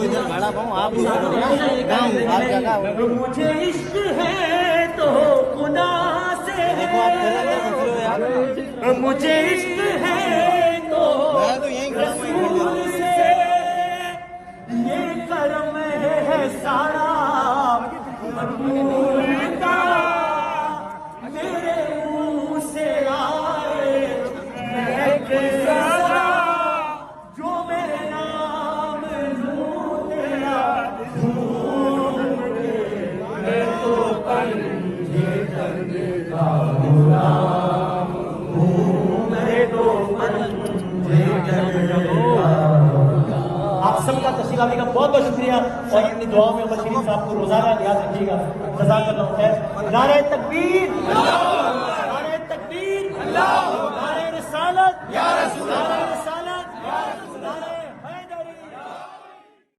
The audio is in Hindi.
इधर खड़ा पाऊँ आप मुझे इश्क है तो खुदा से, मुझे इश्क है तो रसूल से, ये करम है सारा मकबूल का, मेरे मुंह से आए महके सारा, जो मेरे नाम लूं तेरा ढूंढ के, मैं तो पंजे करने का गुलाम हूँ, मैं तो पंजे करने का। आप सबका तशरीफ का बहुत बहुत शुक्रिया और अपनी दुआओं में बशीर साहब को रोजाना याद रखिएगा। जज़ाकल्लाह खैर। नारे तकबीर, नारे तकबीर,